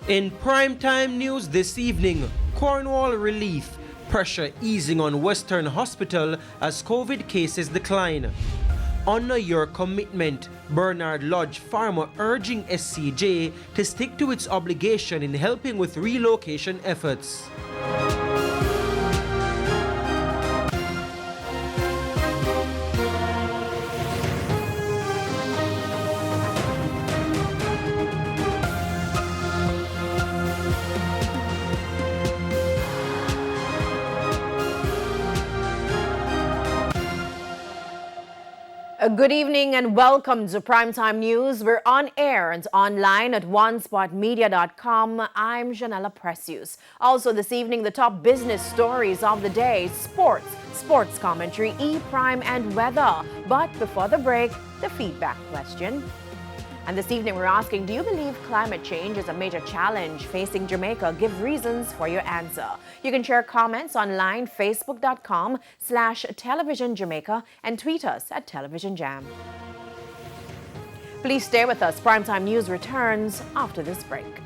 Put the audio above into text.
In primetime news this evening, Cornwall relief, pressure easing on Western Hospital as COVID cases decline. Honor your commitment, Bernard Lodge farmer urging SCJ to stick to its obligation in helping with relocation efforts. Good evening and welcome to Primetime News. We're on air and online at onespotmedia.com. I'm Janella Precious. Also this evening, the top business stories of the day, sports commentary, E-Prime and weather. But before the break, the feedback question. And this evening we're asking, do you believe climate change is a major challenge facing Jamaica? Give reasons for your answer. You can share comments online, facebook.com/Television Jamaica and tweet us at Television Jam. Please stay with us. Primetime News returns after this break.